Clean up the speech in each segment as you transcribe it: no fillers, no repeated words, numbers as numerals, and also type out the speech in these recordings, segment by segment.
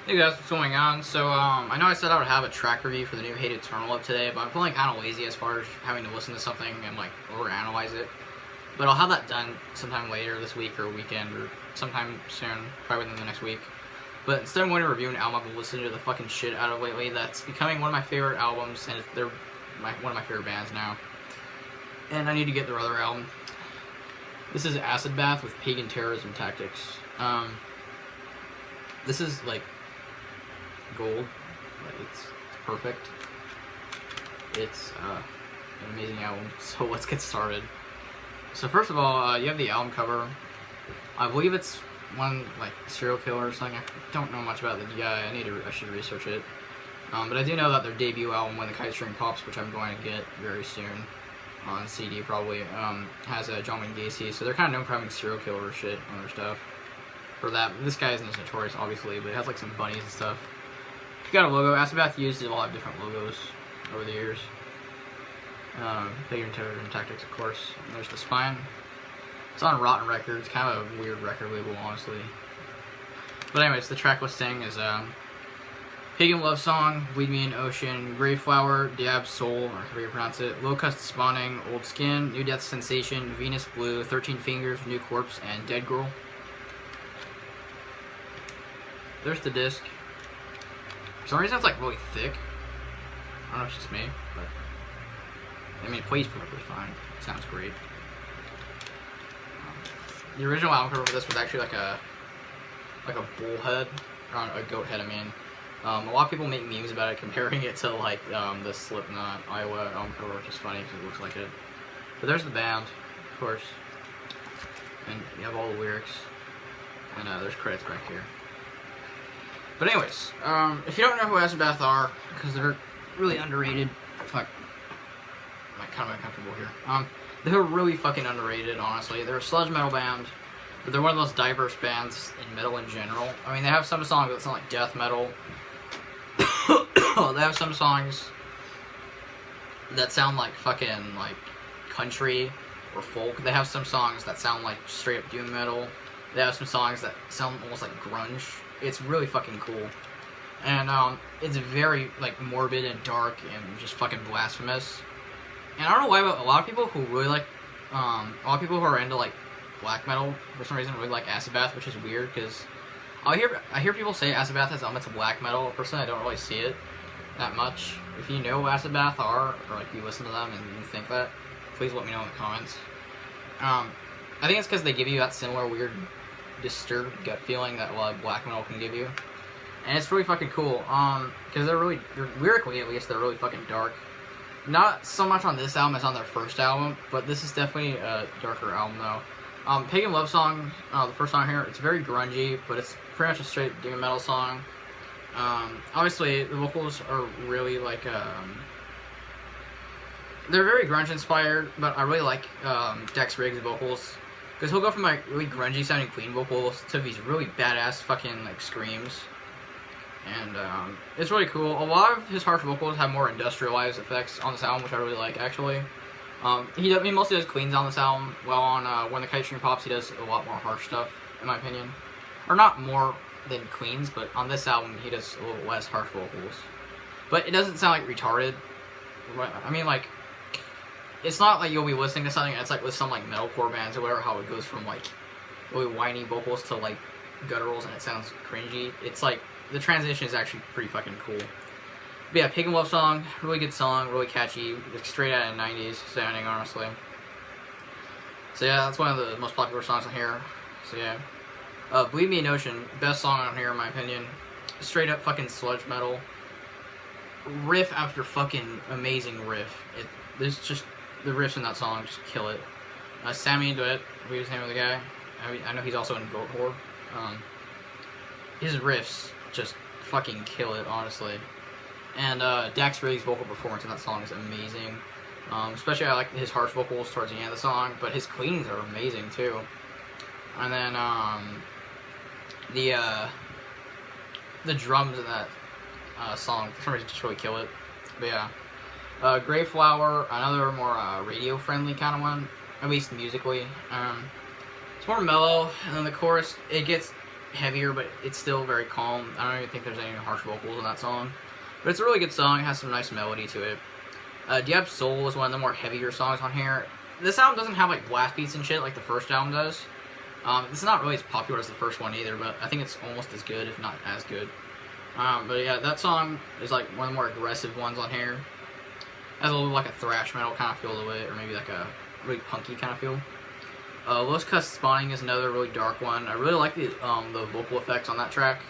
Hey guys, what's going on? So, I know I said I would have a track review for the new Hate Eternal up today, but I'm feeling kind of lazy as far as having to listen to something and, like, overanalyze it. But I'll have that done sometime later this week or weekend or sometime soon, probably within the next week. But instead of going to review an album I've been listening to the fucking shit out of lately, that's becoming one of my favorite albums, and they're one of my favorite bands now. And I need to get their other album. This is Acid Bath with Pagan Terrorism Tactics. This is, like, gold. It's perfect. It's an amazing album. So let's get started. So first of all, you have the album cover. I believe it's one like serial killer or something. I don't know much about the guy. I should research it. But I do know that their debut album, When the Kite String Pops, which I'm going to get very soon on CD probably, has a Julian Gonzalez. So they're kind of known for having serial killer shit on their stuff. For that, this guy isn't as notorious, obviously, but it has like some bunnies and stuff. If you got a logo, Acid Bath used a lot of different logos over the years. Pagan Terrorism Tactics, of course. And there's the spine. It's on Rotten Records, kind of a weird record label, honestly. But anyways, the track listing is Pagan Love Song, Bleed Me in Ocean, Grave Flower, Diab Soul, or however you pronounce it, Locust Spawning, Old Skin, New Death Sensation, Venus Blue, 13 Fingers, New Corpse, and Dead Girl. There's the disc. For some reason it's like really thick. I don't know if it's just me, but I mean it plays perfectly fine. It sounds great. The original album cover for this was actually like a bull head, or a goat head. I mean, a lot of people make memes about it, comparing it to like the Slipknot Iowa album cover, which is funny because it looks like it. But there's the band, of course, and you have all the lyrics, and there's credits back here. But anyways, if you don't know who Acid Bath are, because they're really underrated, fuck, I'm kind of uncomfortable here. They're really fucking underrated, honestly. They're a sludge metal band, but they're one of the most diverse bands in metal in general. I mean, they have some songs that sound like death metal. They have some songs that sound like fucking, like, country or folk. They have some songs that sound like straight up doom metal. They have some songs that sound almost like grunge. It's really fucking cool. And, it's very, like, morbid and dark and just fucking blasphemous. And I don't know why, but a lot of people who really like, a lot of people who are into, like, black metal, for some reason, really like Acid Bath, which is weird, because I hear people say Acid Bath has elements of black metal. Personally, I don't really see it that much. If you know who Acid Bath are, or, like, you listen to them and you think that, please let me know in the comments. I think it's because they give you that similar weird disturbed gut feeling that a lot of black metal can give you, and it's really fucking cool. Because they're lyrically, at least, they're really fucking dark. Not so much on this album as on their first album, but this is definitely a darker album though. Pagan Love Song, the first song here, it's very grungy, but it's pretty much a straight doom metal song. Obviously, the vocals are really like they're very grunge inspired, but I really like Dex Riggs' vocals. Because he'll go from, like, really grungy sounding clean vocals to these really badass fucking, like, screams. And, it's really cool. A lot of his harsh vocals have more industrialized effects on this album, which I really like, actually. He mostly does cleans on this album, while on, When the Kite String Pops, he does a lot more harsh stuff, in my opinion. Or not more than cleans, but on this album, he does a little less harsh vocals. But it doesn't sound, like, retarded. I mean, like, it's not like you'll be listening to something, it's like with some, like, metalcore bands or whatever, how it goes from, like, really whiny vocals to, like, gutturals and it sounds cringy. It's like, the transition is actually pretty fucking cool. But yeah, Pagan Love Song, really good song, really catchy, like, straight out of the 90s sounding, honestly. So yeah, that's one of the most popular songs on here. So yeah. Bleed Me in Ocean, best song on here in my opinion. Straight up fucking sludge metal. Riff after fucking amazing riff. There's just, the riffs in that song just kill it. Sammy Duet, I believe the name of the guy. I know he's also in Goat Whore. His riffs just fucking kill it, honestly. And Dax Riggs' vocal performance in that song is amazing. Especially I like his harsh vocals towards the end of the song, but his cleans are amazing too. And then the drums in that song for some reason just really kill it. But yeah. Grave Flower, another more radio-friendly kind of one, at least musically. It's more mellow, and then the chorus, it gets heavier, but it's still very calm. I don't even think there's any harsh vocals in that song. But it's a really good song. It has some nice melody to it. Diab Soul is one of the more heavier songs on here. This album doesn't have like blast beats and shit like the first album does. It's not really as popular as the first one either, but I think it's almost as good, if not as good. But yeah, that song is like one of the more aggressive ones on here. Has a little like a thrash metal kind of feel to it, or maybe like a really punky kind of feel. Los Cuss Spawning is another really dark one. I really like the vocal effects on that track.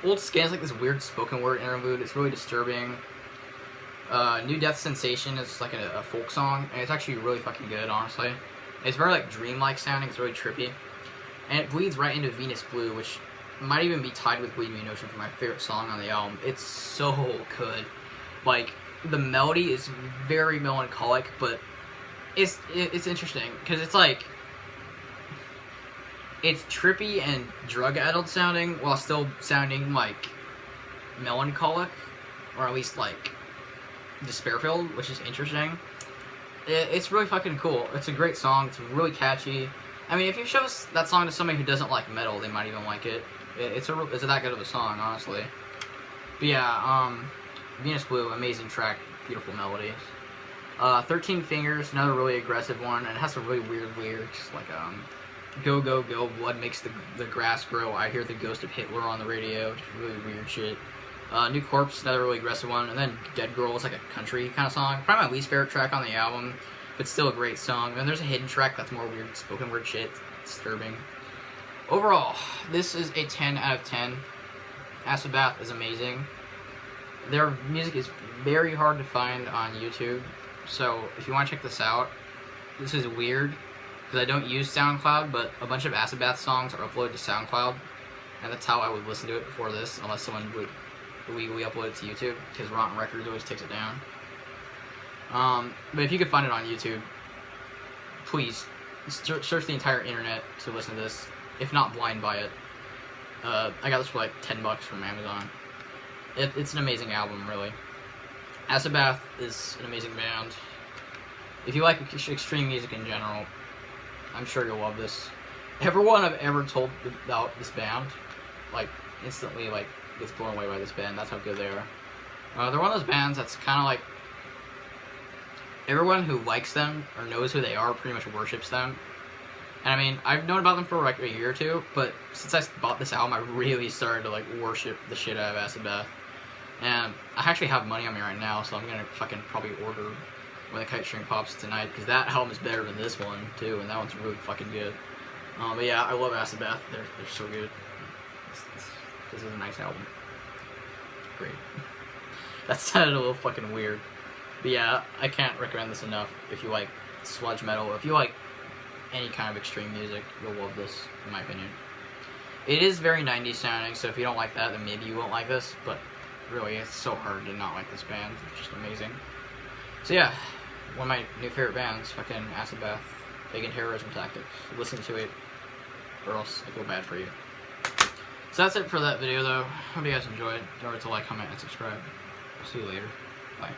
Old Skin is like this weird spoken word interlude. It's really disturbing. New Death Sensation is like a folk song, and it's actually really fucking good, honestly. It's very like dreamlike sounding. It's really trippy, and it bleeds right into Venus Blue, which might even be tied with Bleed Me an Ocean for my favorite song on the album. It's so good. Like, the melody is very melancholic, but it's interesting because it's like it's trippy and drug-addled sounding while still sounding like melancholic, or at least like despair-filled, which is interesting. It's really fucking cool. It's a great song. It's really catchy. I mean, if you show that song to somebody who doesn't like metal, they might even like it. It's that good of a song, honestly. But yeah, Venus Blue, amazing track, beautiful melodies. 13 Fingers, another really aggressive one, and it has some really weird lyrics, like, go, go, go, blood makes the grass grow, I hear the ghost of Hitler on the radio, which is really weird shit. New Corpse, another really aggressive one, and then Dead Girl is like a country kind of song. Probably my least favorite track on the album, but still a great song. And there's a hidden track that's more weird, spoken word shit, disturbing. Overall, this is a 10 out of 10. Acid Bath is amazing. Their music is very hard to find on YouTube, so if you want to check this out, this is weird, because I don't use SoundCloud, but a bunch of Acid Bath songs are uploaded to SoundCloud, and that's how I would listen to it before this, unless someone would illegally upload it to YouTube, because Rotten Records always takes it down. But if you could find it on YouTube, please search the entire internet to listen to this, if not blind buy it. I got this for like $10 from Amazon. It's an amazing album, really. Acid Bath is an amazing band. If you like extreme music in general, I'm sure you'll love this. Everyone I've ever told about this band, like, instantly, like, gets blown away by this band. That's how good they are. They're one of those bands that's kind of like, everyone who likes them or knows who they are pretty much worships them. And I mean, I've known about them for like a year or two, but since I bought this album, I really started to like worship the shit out of Acid Bath. And I actually have money on me right now, so I'm gonna fucking probably order When the Kite String Pops tonight, because that album is better than this one too, and that one's really fucking good. But yeah, I love Acid Bath. They're so good. This is a nice album. Great. That sounded a little fucking weird. But yeah, I can't recommend this enough. If you like sludge metal, if you like any kind of extreme music, you'll love this, in my opinion. It is very 90s sounding, so if you don't like that, then maybe you won't like this, but really, it's so hard to not like this band. It's just amazing. So yeah, one of my new favorite bands, fucking Acid Bath, Pagan Terrorism Tactics. Listen to it, or else I feel bad for you. So that's it for that video, though. Hope you guys enjoyed. Don't forget to like, comment, and subscribe. I'll see you later. Bye.